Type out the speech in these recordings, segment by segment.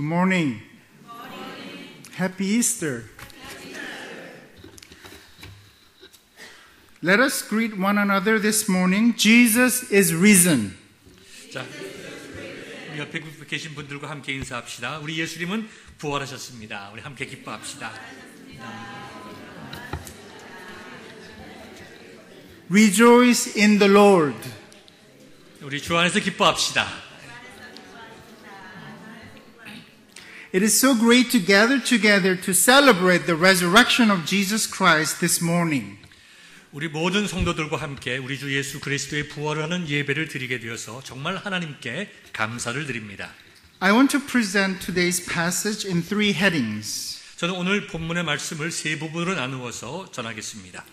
Good morning. Happy Easter. Let us greet one another this morning. Jesus is risen. 자, 우리 옆에 계신 분들과 함께 인사합시다. 우리 예수님은 부활하셨습니다. 우리 함께 기뻐합시다. Rejoice in the Lord. 우리 주 안에서 기뻐합시다. It is so great to gather together to celebrate the resurrection of Jesus Christ this morning. 우리 모든 성도들과 함께 우리 주 예수 그리스도의 부활을 하는 예배를 드리게 되어서 정말 하나님께 감사를 드립니다. I want to present today's passage in three headings. 저는 오늘 본문의 말씀을 세 부분으로 나누어서 전하겠습니다.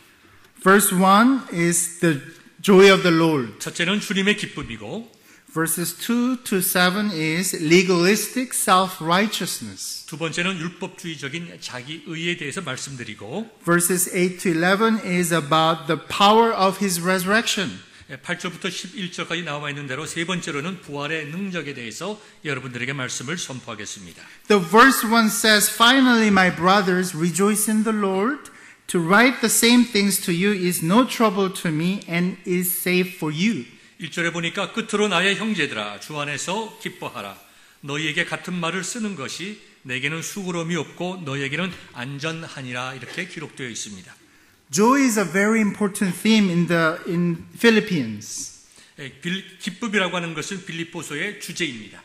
Verse 1 is the joy of the Lord. 첫째는 주님의 기쁨이고 Verses 2 to 7 is legalistic self-righteousness. 두 번째는 율법주의적인 자기 의에 대해서 말씀드리고 Verses 8 to 11 is about the power of his resurrection. 8절부터 11절까지 나와 있는 대로 세 번째로는 부활의 능력에 대해서 여러분들에게 말씀을 선포하겠습니다. The verse 1 says, Finally, my brothers, rejoice in the Lord. To write the same things to you is no trouble to me and is safe for you. 1절에 보니까 끝으로 나의 형제들아 주 안에서 기뻐하라. 너희에게 같은 말을 쓰는 것이 내게는 수고로움이 없고 너희에게는 안전하니라 이렇게 기록되어 있습니다. Joy is a very important theme in Philippians. 기쁨이라고 하는 것은 빌립보서의 주제입니다.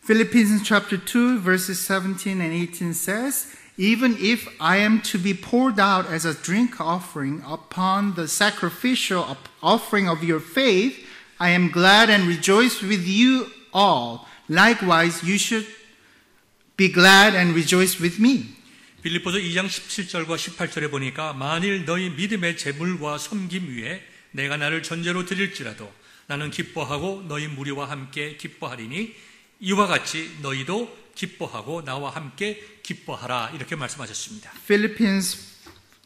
Philippians chapter 2 verses 17 and 18 says, Even if I am to be poured out as a drink offering upon the sacrificial offering of your faith, I am glad and rejoice with you all. Likewise, you should be glad and rejoice with me. 빌립보서 2장 17절과 18절에 보니까 만일 너희 믿음의 제물과 섬김 위에 내가 나를 전제로 드릴지라도 나는 기뻐하고 너희 무리와 함께 기뻐하리니 이와 같이 너희도 기뻐하고 나와 함께 기뻐하라 이렇게 말씀하셨습니다. Philippians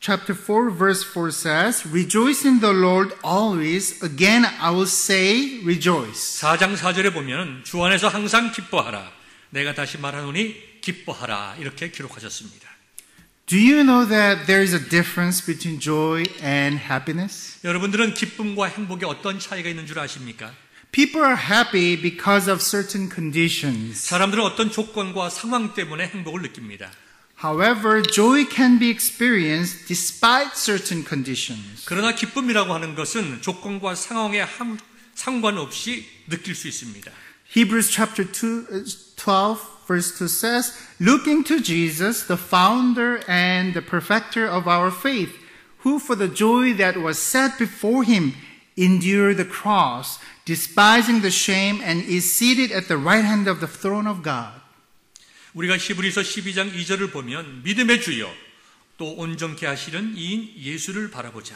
chapter 4 verse 4 says, Rejoice in the Lord always. Again I will say, rejoice. 4장 4절에 보면 주 안에서 항상 기뻐하라. 내가 다시 말하노니 기뻐하라 이렇게 기록하셨습니다. Do you know that there is a difference between joy and happiness? 여러분들은 기쁨과 행복에 어떤 차이가 있는 줄 아십니까? People are happy because of certain conditions. 사람들은 어떤 조건과 상황 때문에 행복을 느낍니다. However, joy can be experienced despite certain conditions. 그러나 기쁨이라고 하는 것은 조건과 상황에 상관없이 느낄 수 있습니다. Hebrews chapter 12 verse 2 says, Looking to Jesus, the founder and the perfecter of our faith, who for the joy that was set before him endured the cross, despising the shame, and is seated at the right hand of the throne of God. 우리가 히브리서 12장 2절을 보면 믿음의 주여 또 온전케 하시는 이인 예수를 바라보자.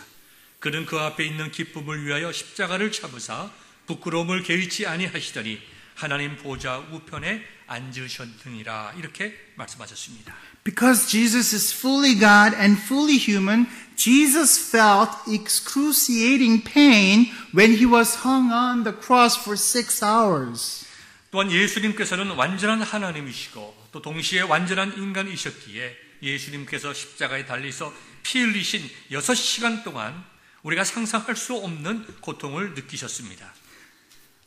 그는 그 앞에 있는 기쁨을 위하여 십자가를 참으사 부끄러움을 개의치 아니하시더니 하나님 보좌 우편에 앉으셨느니라 이렇게 말씀하셨습니다. Because Jesus is fully God and fully human, Jesus felt excruciating pain when he was hung on the cross for 6 hours. 또한 예수님께서는 완전한 하나님이시고 또 동시에 완전한 인간이셨기에 예수님께서 십자가에 달리서 피 흘리신 6시간 동안 우리가 상상할 수 없는 고통을 느끼셨습니다.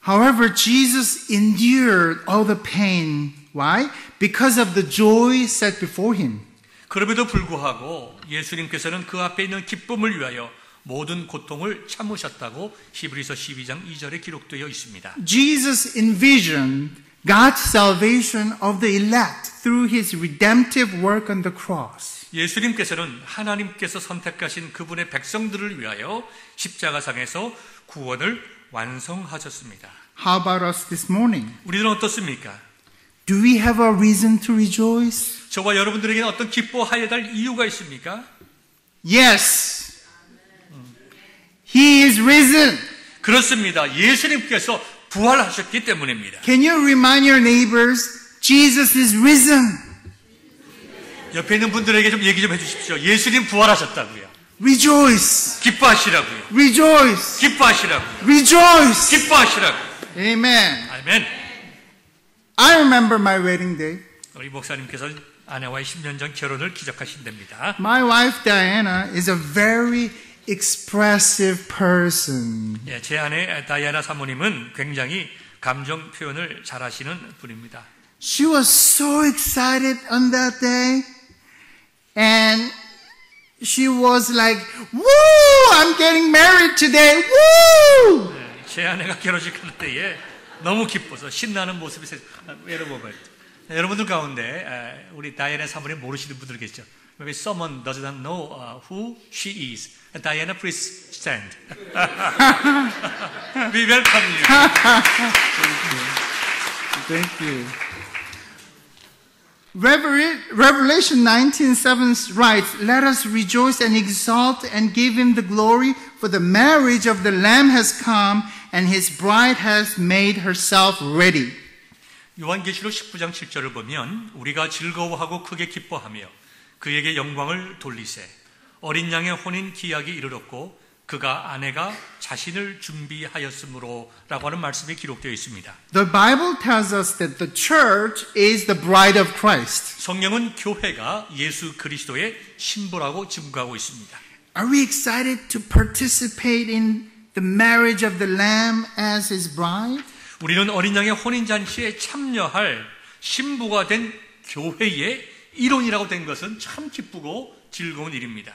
However, Jesus endured all the pain. Why? Because of the joy set before him. 그럼에도 불구하고 예수님께서는 그 앞에 있는 기쁨을 위하여 모든 고통을 참으셨다고 히브리서 12장 2절에 기록되어 있습니다. Jesus envisioned God's salvation of the elect through his redemptive work on the cross. 예수님께서는 하나님께서 선택하신 그분의 백성들을 위하여 십자가상에서 구원을 완성하셨습니다. How about us this morning? 우리는 어떻습니까? Do we have a reason to rejoice? 저와 여러분들에게는 어떤 기뻐하여야 할 이유가 있습니까? Yes. He is risen. 그렇습니다. 예수님께서 부활하셨기 때문입니다. Can you remind your neighbors, Jesus is risen? 옆에 있는 분들에게 좀 얘기 좀 해주십시오. 예수님 부활하셨다고요. Rejoice. 기뻐하시라고요. Rejoice. 기뻐하시라고요. Rejoice. 기뻐하시라고요. Amen. 아멘. I remember my wedding day. 우리 목사님께서 아내와의 10년 전 결혼을 기적하신답니다. My wife Diana is a very expressive person. 예, 제 아내 다이아나 사모님은 굉장히 감정 표현을 잘하시는 분입니다. She was so excited on that day, and she was like, "Woo! I'm getting married today! Woo!" 예, 제 아내가 결혼식 할 때에 너무 기뻐서 신나는 모습이 여러분, 여러분들 가운데 우리 다이아나 사모님 모르시는 분들 계시죠? Maybe someone does not know who she is. Diana, please stand. We welcome you. Thank you. Revelation 19:7 writes, "Let us rejoice and exult and give him the glory, for the marriage of the Lamb has come, and his bride has made herself ready." 요한계시록 19장 7절을 보면 우리가 즐거워하고 크게 기뻐하며 그에게 영광을 돌리세. 어린 양의 혼인 기약이 이르렀고 그가 아내가 자신을 준비하였으므로 라고 하는 말씀이 기록되어 있습니다. The Bible tells us that the church is the bride of Christ. 성경은 교회가 예수 그리스도의 신부라고 증거하고 있습니다. Are we excited to participate in the marriage of the Lamb as his bride? 우리는 어린 양의 혼인 잔치에 참여할 신부가 된 교회의 일원이라고 된 것은 참 기쁘고 즐거운 일입니다.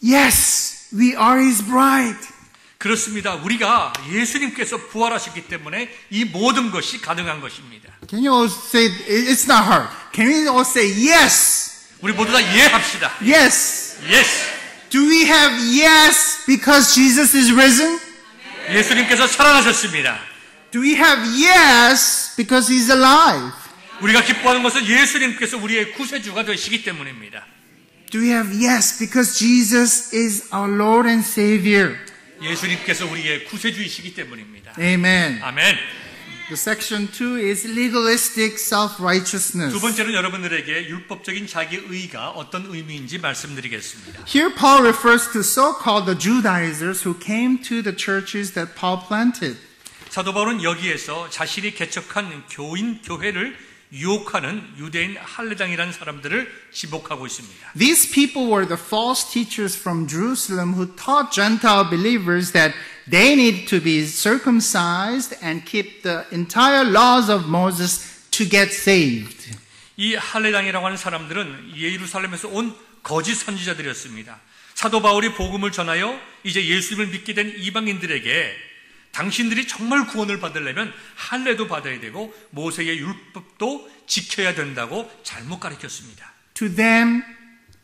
Yes, we are his bride. 그렇습니다. 우리가 예수님께서 부활하셨기 때문에 이 모든 것이 가능한 것입니다. Can you all say, it's not hard. Can we all say yes? 우리 모두 다 이해합시다. Yes. Yes. Do we have yes because Jesus is risen? 예수님께서 살아나셨습니다. Do we have yes because he's alive? 우리가 기뻐하는 것은 예수님께서 우리의 구세주가 되시기 때문입니다. Do we have yes because Jesus is our Lord and Savior? 예수님께서 우리의 구세주이시기 때문입니다. Amen. 아멘. The section 2 is legalistic self-righteousness. 두 번째는 여러분들에게 율법적인 자기의가 어떤 의미인지 말씀드리겠습니다. Here Paul refers to so-called the Judaizers who came to the churches that Paul planted. 사도 바울은 여기에서 자신이 개척한 교회를 유혹하는 유대인 할례당이라는 사람들을 지목하고 있습니다. These people were the false teachers from Jerusalem who taught Gentile believers that they need to be circumcised and keep the entire laws of Moses to get saved. 이 할례당이라고 하는 사람들은 예루살렘에서 온 거짓 선지자들이었습니다. 사도 바울이 복음을 전하여 이제 예수님을 믿게 된 이방인들에게 당신들이 정말 구원을 받으려면 할례도 받아야 되고 모세의 율법도 지켜야 된다고 잘못 가르쳤습니다. To them,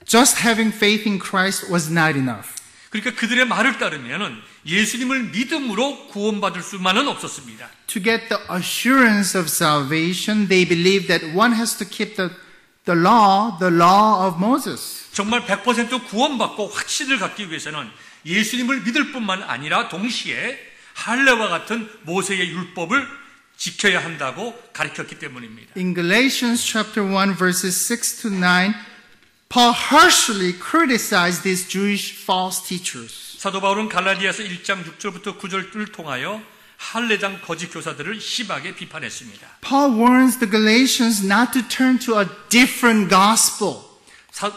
just having faith in Christ was not enough. 그러니까 그들의 말을 따르면 예수님을 믿음으로 구원받을 수만은 없었습니다. To get the assurance of salvation, they believed that one has to keep the law of Moses. 정말 100% 구원받고 확신을 갖기 위해서는 예수님을 믿을 뿐만 아니라 동시에 할례와 같은 모세의 율법을 지켜야 한다고 가르쳤기 때문입니다. In Galatians chapter 1 verses 6 to 9, Paul harshly criticized these Jewish false teachers. 사도 바울은 갈라디아서 1장 6절부터 9절을 통하여 할례당 거짓 교사들을 심하게 비판했습니다. Paul warns the Galatians not to turn to a different gospel.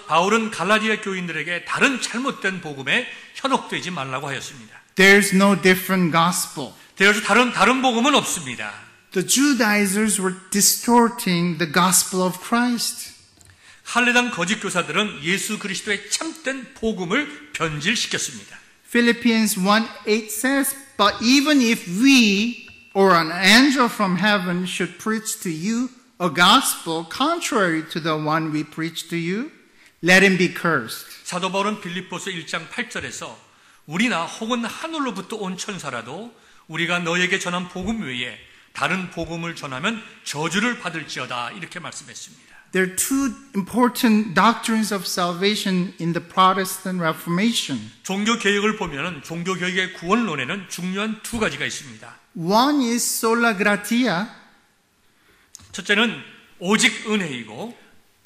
바울은 갈라디아 교인들에게 다른 잘못된 복음에 현혹되지 말라고 하였습니다. There's no different gospel. 그래서 다른 복음은 없습니다. The Judaizers were distorting the gospel of Christ. 할례당 거짓 교사들은 예수 그리스도의 참된 복음을 변질시켰습니다. Philippians 1:8 says, "But even if we or an angel from heaven should preach to you a gospel contrary to the one we preach to you, let him be cursed." 사도 바울은 빌립보서 1장 8절에서 우리나 혹은 하늘로부터 온 천사라도 우리가 너에게 전한 복음 외에 다른 복음을 전하면 저주를 받을지어다 이렇게 말씀했습니다. There are two important doctrines of salvation in the Protestant Reformation. 종교 개혁을 보면 종교 개혁의 구원론에는 중요한 두 가지가 있습니다. One is sola gratia. 첫째는 오직 은혜이고,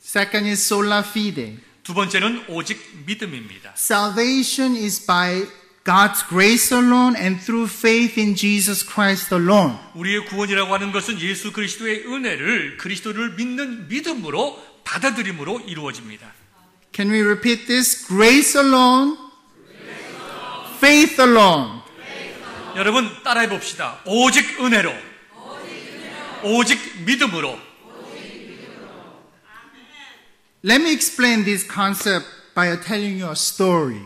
Second is sola fide. 두 번째는 오직 믿음입니다. Salvation is by God's grace alone and through faith in Jesus Christ alone. 우리의 구원이라고 하는 것은 예수 그리스도의 은혜를 그리스도를 믿는 믿음으로 받아들임으로 이루어집니다. Can we repeat this? Grace alone, faith alone. 여러분 따라해 봅시다. 오직 은혜로, 오직 믿음으로. Let me explain this concept by telling you a story.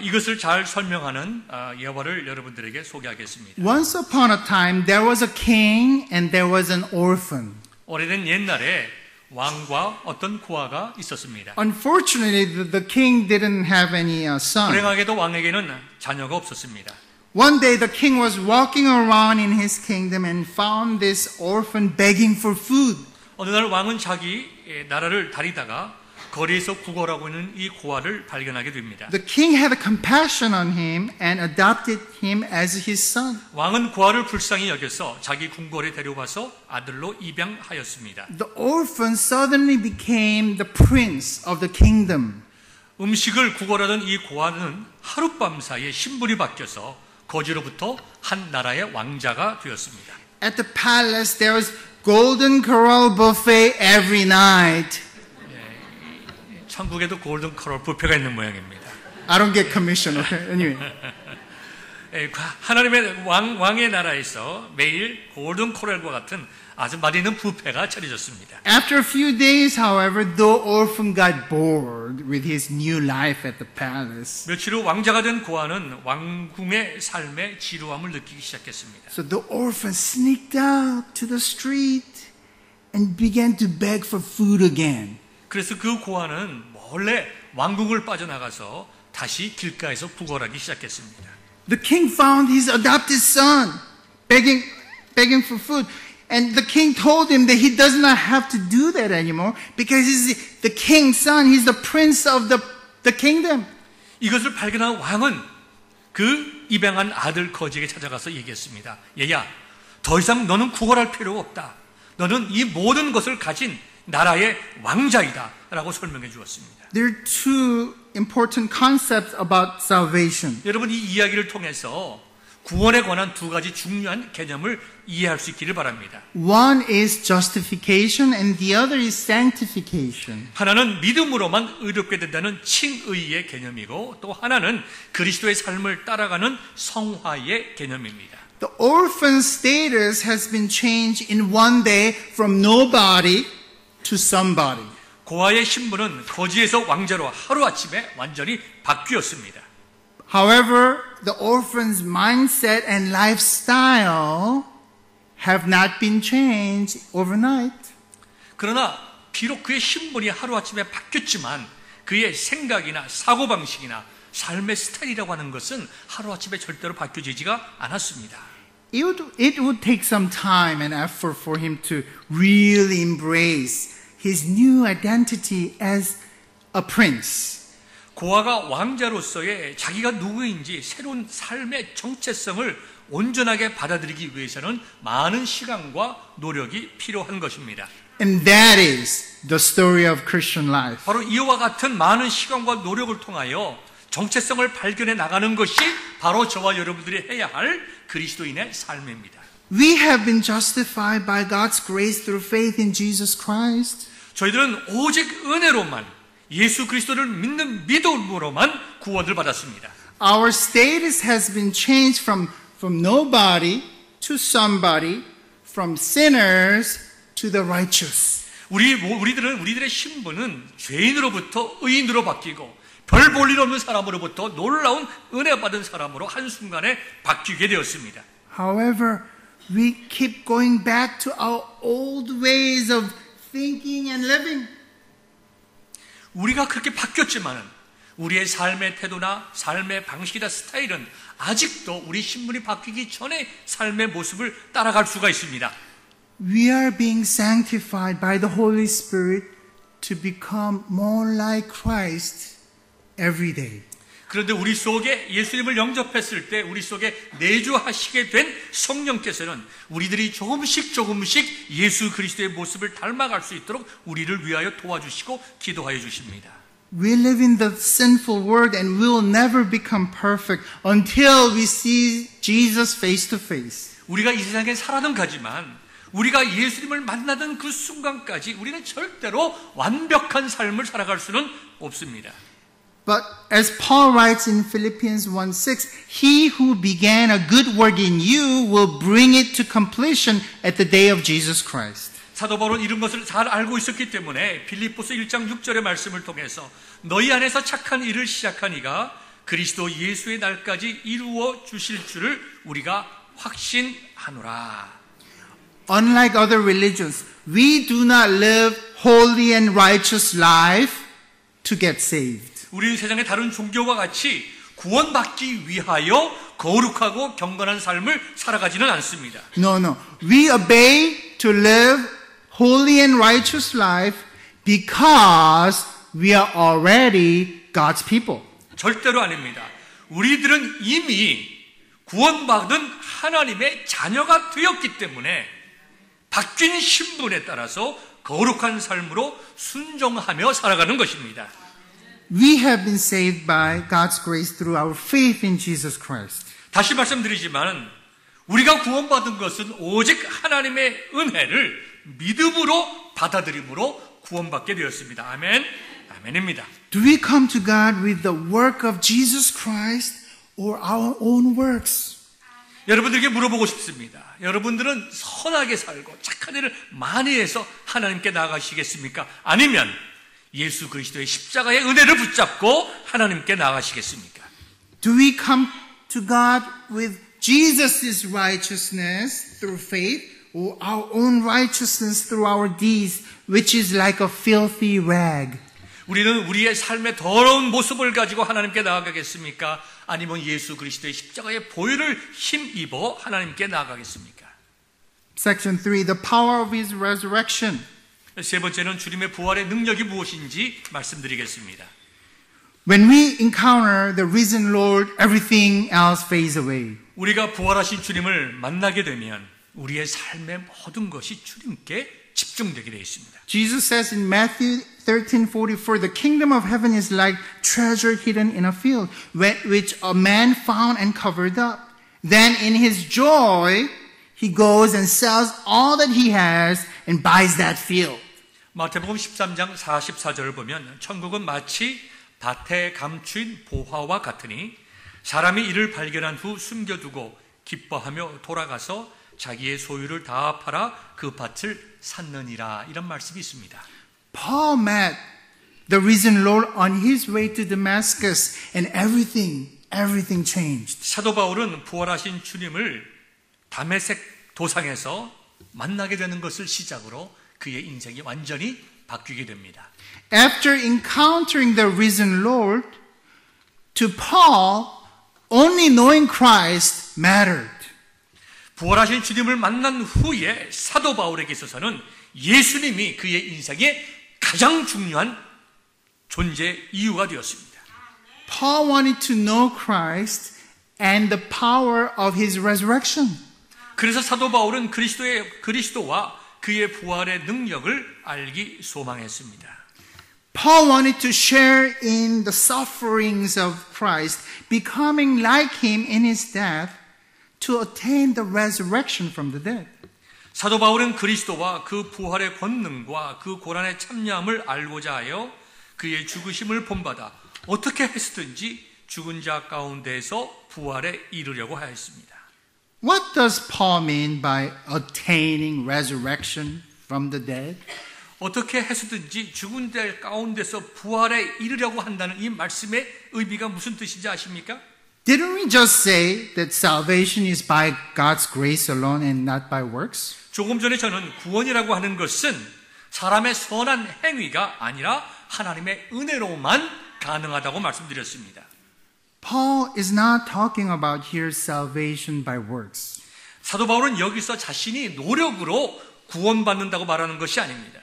이것을 잘 설명하는 예화를 여러분들에게 소개하겠습니다. Once upon a time, there was a king and there was an orphan. 오래된 옛날에 왕과 어떤 고아가 있었습니다. Unfortunately, the king didn't have any son. 불행하게도 왕에게는 자녀가 없었습니다. One day, the king was walking around in his kingdom and found this orphan begging for food. 어느 날 왕은 자기 나라를 다니다가 거리에서 구걸하고 있는 이 고아를 발견하게 됩니다. The king had compassion on him and adopted him as his son. 왕은 고아를 불쌍히 여겨서 자기 궁궐에 데려와서 아들로 입양하였습니다. The orphan suddenly became the prince of the kingdom. 음식을 구걸하던 이 고아는 하룻밤 사이에 신분이 바뀌어서 거지로부터 한 나라의 왕자가 되었습니다. At the palace, there was golden corral buffet every night. 천국에도 골든 커럴 뷔페가 있는 모양입니다. I don't get commission, okay? Anyway. 하나님의 왕의 나라에서 매일 골든 코럴과 같은 아주 맛있는 뷔페가 차려졌습니다. After a few days, however, the orphan got bored with his new life at the palace. 며칠 후 왕자가 된 고아는 왕궁의 삶의 지루함을 느끼기 시작했습니다. So the orphan sneaked out to the street and began to beg for food again. 그래서 그 고아는 몰래 왕궁을 빠져나가서 다시 길가에서 구걸하기 시작했습니다. The king found his adopted son begging for food. And the king told him that he does not have to do that anymore because he's the king's son. He's the prince of the kingdom. 이것을 발견한 왕은 그 입양한 아들 거지에게 찾아가서 얘기했습니다. 얘야, 더 이상 너는 구걸할 필요가 없다. 너는 이 모든 것을 가진 나라의 왕자이다 라고 설명해 주었습니다. There are two important concepts about salvation. 여러분 이 이야기를 통해서 구원에 관한 두 가지 중요한 개념을 이해할 수 있기를 바랍니다. One is justification and the other is sanctification. 하나는 믿음으로만 의롭게 된다는 칭의의 개념이고 또 하나는 그리스도의 삶을 따라가는 성화의 개념입니다. The orphan status has been changed in one day from nobody to somebody. 고아의 신분은 거지에서 왕자로 하루아침에 완전히 바뀌었습니다. However, the orphan's mindset and lifestyle have not been changed overnight. 그러나 비록 그의 신분이 하루아침에 바뀌었지만 그의 생각이나 사고방식이나 삶의 스타일이라고 하는 것은 하루아침에 절대로 바뀌어지지가 않았습니다. It would take some time and effort for him to really embrace his new identity as a prince. 고아가 왕자로서의 자기가 누구인지 새로운 삶의 정체성을 온전하게 받아들이기 위해서는 많은 시간과 노력이 필요한 것입니다. And that is the story of Christian life. 바로 이와 같은 많은 시간과 노력을 통하여 정체성을 발견해 나가는 것이 바로 저와 여러분들이 해야 할 그리스도인의 삶입니다. We have been justified by God's grace through faith in Jesus Christ. 저희들은 오직 은혜로만 예수 그리스도를 믿는 믿음으로만 구원을 받았습니다. Our status has been changed from nobody to somebody, from sinners to the righteous. 우리들의 신분은 죄인으로부터 의인으로 바뀌고 별 볼 일 없는 사람으로부터 놀라운 은혜 받은 사람으로 한순간에 바뀌게 되었습니다. However, we keep going back to our old ways of thinking and living. 우리가 그렇게 바뀌었지만은 우리의 삶의 태도나 삶의 방식이나 스타일은 아직도 우리 신분이 바뀌기 전에 삶의 모습을 따라갈 수가 있습니다. We are being sanctified by the Holy Spirit to become more like Christ every day. 그런데 우리 속에 예수님을 영접했을 때 우리 속에 내주하시게 된 성령께서는 우리들이 조금씩 예수 그리스도의 모습을 닮아갈 수 있도록 우리를 위하여 도와주시고 기도하여 주십니다. We live in the sinful world and will never become perfect until we see Jesus face to face. 우리가 이 세상에 살아는 가지만 우리가 예수님을 만나던 그 순간까지 우리는 절대로 완벽한 삶을 살아갈 수는 없습니다. But as Paul writes in Philippians 1:6, he who began a good work in you will bring it to completion at the day of Jesus Christ. 사도 바울은 이런 것을 잘 알고 있었기 때문에 빌립보서 1장 6절의 말씀을 통해서 너희 안에서 착한 일을 시작한 이가 그리스도 예수의 날까지 이루어 주실 줄을 우리가 확신하노라. Unlike other religions, we do not live holy and righteous life to get saved. 우리 세상의 다른 종교와 같이 구원받기 위하여 거룩하고 경건한 삶을 살아가지는 않습니다. No. We obey to live holy and righteous life because we are already God's people. 절대로 아닙니다. 우리들은 이미 구원받은 하나님의 자녀가 되었기 때문에 바뀐 신분에 따라서 거룩한 삶으로 순종하며 살아가는 것입니다. We have been saved by God's grace through our faith in Jesus Christ. 다시 말씀드리지만 우리가 구원받은 것은 오직 하나님의 은혜를 믿음으로 받아들임으로 구원받게 되었습니다. 아멘. 아멘입니다. Do we come to God with the work of Jesus Christ or our own works? 여러분들에게 물어보고 싶습니다. 여러분들은 선하게 살고 착한 일을 많이 해서 하나님께 나아가시겠습니까? 아니면 예수 그리스도의 십자가의 은혜를 붙잡고 하나님께 나아가시겠습니까? Do we come to God with Jesus' righteousness through faith or our own righteousness through our deeds, which is like a filthy rag? 우리는 우리의 삶의 더러운 모습을 가지고 하나님께 나아가겠습니까? 아니면 예수 그리스도의 십자가의 보혈을 힘입어 하나님께 나아가겠습니까? Section 3, the power of his resurrection. 세 번째는 주님의 부활의 능력이 무엇인지 말씀드리겠습니다. When we encounter the risen Lord, everything else fades away. 우리가 부활하신 주님을 만나게 되면 우리의 삶의 모든 것이 주님께 집중되게 되어 있습니다. Jesus says in Matthew 13:44, the kingdom of heaven is like treasure hidden in a field, which a man found and covered up. Then in his joy, he goes and sells all that he has and buys that field. 마태복음 13장 44절을 보면 천국은 마치 밭에 감추인 보화와 같으니 사람이 이를 발견한 후 숨겨두고 기뻐하며 돌아가서 자기의 소유를 다 팔아 그 밭을 샀느니라. 이런 말씀이 있습니다. Paul met the risen Lord on his way to Damascus and everything changed. 사도 바울은 부활하신 주님을 다메섹 도상에서 만나게 되는 것을 시작으로 그의 인생이 완전히 바뀌게 됩니다. After encountering the risen Lord, to Paul, only knowing Christ mattered. 부활하신 주님을 만난 후에 사도 바울에게 있어서는 예수님이 그의 인생의 가장 중요한 존재 이유가 되었습니다. Paul wanted to know Christ and the power of his resurrection. 그래서 사도 바울은 그리스도와 그의 부활의 능력을 알기 소망했습니다. Paul wanted to share in the sufferings of Christ, becoming like him in his death to attain the resurrection from the dead. 사도 바울은 그리스도와 그 부활의 권능과 그 고난의 참여함을 알고자 하여 그의 죽으심을 본받아 어떻게 했든지 죽은 자 가운데에서 부활에 이르려고 하였습니다. What does Paul mean by attaining resurrection from the dead? 어떻게 해서든지 죽은 자 가운데서 부활에 이르려고 한다는 이 말씀의 의미가 무슨 뜻인지 아십니까? Didn't we just say that salvation is by God's grace alone and not by works? 조금 전에 저는 구원이라고 하는 것은 사람의 선한 행위가 아니라 하나님의 은혜로만 가능하다고 말씀드렸습니다. Paul is not talking about here salvation by works. 사도 바울은 여기서 자신이 노력으로 구원받는다고 말하는 것이 아닙니다.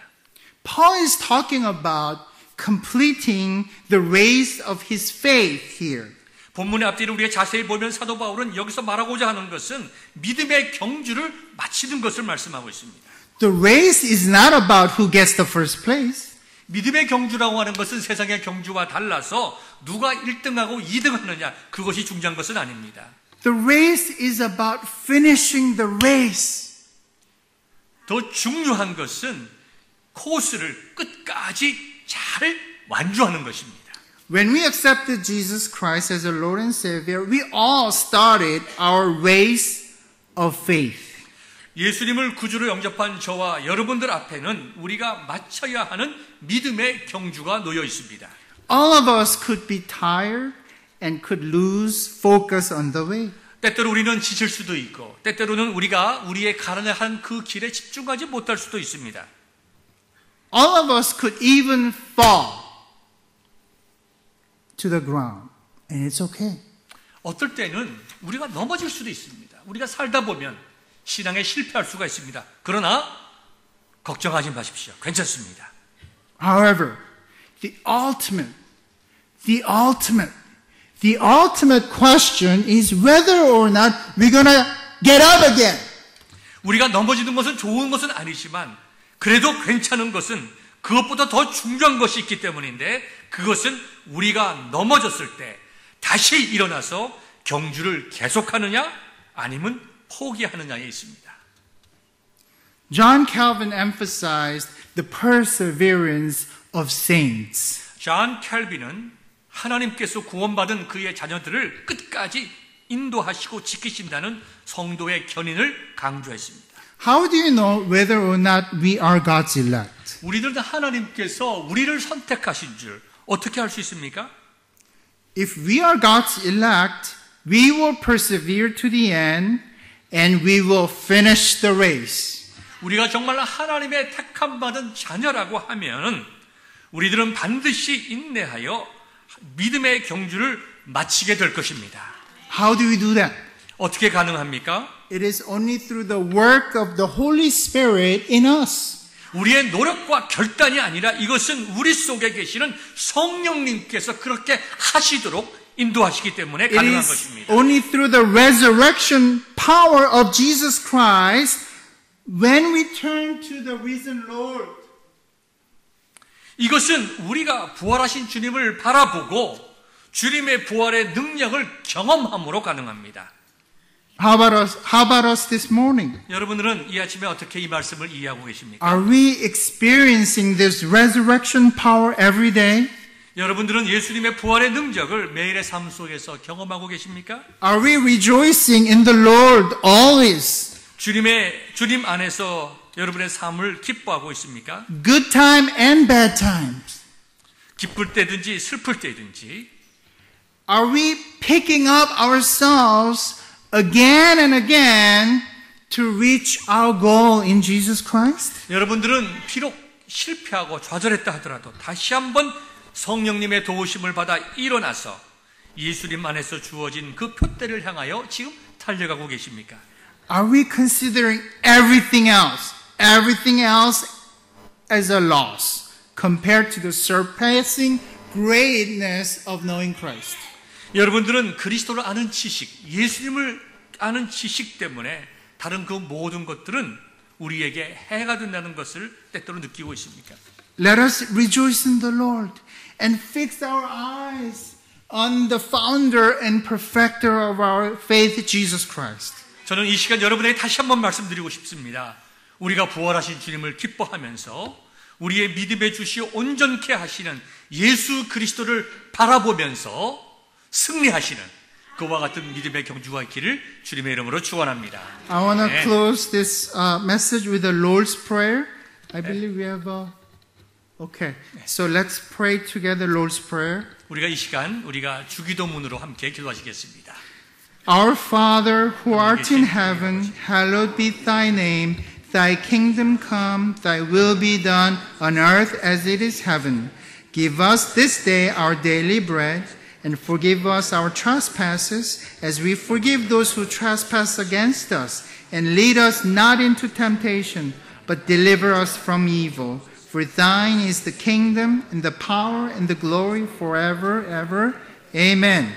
Paul is talking about completing the race of his faith here. 본문의 앞뒤를 우리가 자세히 보면 사도 바울은 여기서 말하고자 하는 것은 믿음의 경주를 마치는 것을 말씀하고 있습니다. The race is not about who gets the first place. 믿음의 경주라고 하는 것은 세상의 경주와 달라서 누가 1등하고 2등하느냐 그것이 중요한 것은 아닙니다. The race is about finishing the race. 더 중요한 것은 코스를 끝까지 잘 완주하는 것입니다. When we accepted Jesus Christ as our Lord and Savior, we all started our race of faith. 예수님을 구주로 영접한 저와 여러분들 앞에는 우리가 마쳐야 하는 믿음의 경주가 놓여 있습니다. All of us could be tired and could lose focus on the way. 때때로 우리는 지칠 수도 있고 때때로는 우리가 우리의 가르냐 한 그 길에 집중하지 못할 수도 있습니다. All of us could even fall to the ground, and it's okay. 어떨 때는 우리가 넘어질 수도 있습니다. 우리가 살다 보면 신앙에 실패할 수가 있습니다. 그러나 걱정하지 마십시오. 괜찮습니다. However, the ultimate question is whether or not we're going to get up again. 우리가 넘어지는 것은 좋은 것은 아니지만 그래도 괜찮은 것은 그것보다 더 중요한 것이 있기 때문인데 그것은 우리가 넘어졌을 때 다시 일어나서 경주를 계속하느냐 아니면 포기하느냐에 있습니다. John Calvin emphasized the perseverance of saints. 존 캘빈은 하나님께서 구원받은 그의 자녀들을 끝까지 인도하시고 지키신다는 성도의 견인을 강조했습니다. How do you know whether or not we are God's elect? 우리들은 하나님께서 우리를 선택하신 줄 어떻게 알 수 있습니까? If we are God's elect, we will persevere to the end and we will finish the race. 우리가 정말 하나님의 택함받은 자녀라고 하면 우리들은 반드시 인내하여 믿음의 경주를 마치게 될 것입니다. How do we do that? 어떻게 가능합니까? It is only through the work of the Holy Spirit in us. 우리의 노력과 결단이 아니라 이것은 우리 속에 계시는 성령님께서 그렇게 하시도록 인도하시기 때문에 It 가능한 is 것입니다. only through the resurrection power of Jesus Christ when we turn to the risen Lord. 이것은 우리가 부활하신 주님을 바라보고 주님의 부활의 능력을 경험함으로 가능합니다. How about us this morning? 여러분들은 이 아침에 어떻게 이 말씀을 이해하고 계십니까? Are we experiencing this resurrection power every day? 여러분들은 예수님의 부활의 능력을 매일의 삶 속에서 경험하고 계십니까? Are we rejoicing in the Lord always? 주님 안에서 여러분의 삶을 기뻐하고 있습니까? Good time and bad times. 기쁠 때든지 슬플 때든지. Are we picking up ourselves again and again to reach our goal in Jesus Christ? 여러분들은 비록 실패하고 좌절했다 하더라도 다시 한번 성령님의 도우심을 받아 일어나서 예수님 안에서 주어진 그 표대를 향하여 지금 달려가고 계십니까? Are we considering everything else as a loss compared to the surpassing greatness of knowing Christ? 여러분들은 그리스도를 아는 지식, 예수님을 아는 지식 때문에 다른 그 모든 것들은 우리에게 해가 된다는 것을 때때로 느끼고 있습니까? Let us rejoice in the Lord and fix our eyes on the founder and perfecter of our faith, Jesus Christ. 저는 이 시간 여러분에게 다시 한번 말씀드리고 싶습니다. 우리가 부활하신 주님을 기뻐하면서 우리의 믿음에 주시어 온전케 하시는 예수 그리스도를 바라보면서 승리하시는 그와 같은 믿음의 경주가 있기를 주님의 이름으로 축원합니다. I want to close this message with the Lord's Prayer. I believe we have Okay. So let's pray together Lord's Prayer. 우리가 이 시간 우리가 주기도문으로 함께 기도하시겠습니다. Our Father who art in heaven, hallowed be thy name. Thy kingdom come, thy will be done on earth as it is heaven. Give us this day our daily bread, and forgive us our trespasses as we forgive those who trespass against us. And lead us not into temptation, but deliver us from evil. For thine is the kingdom and the power and the glory forever, ever. Amen.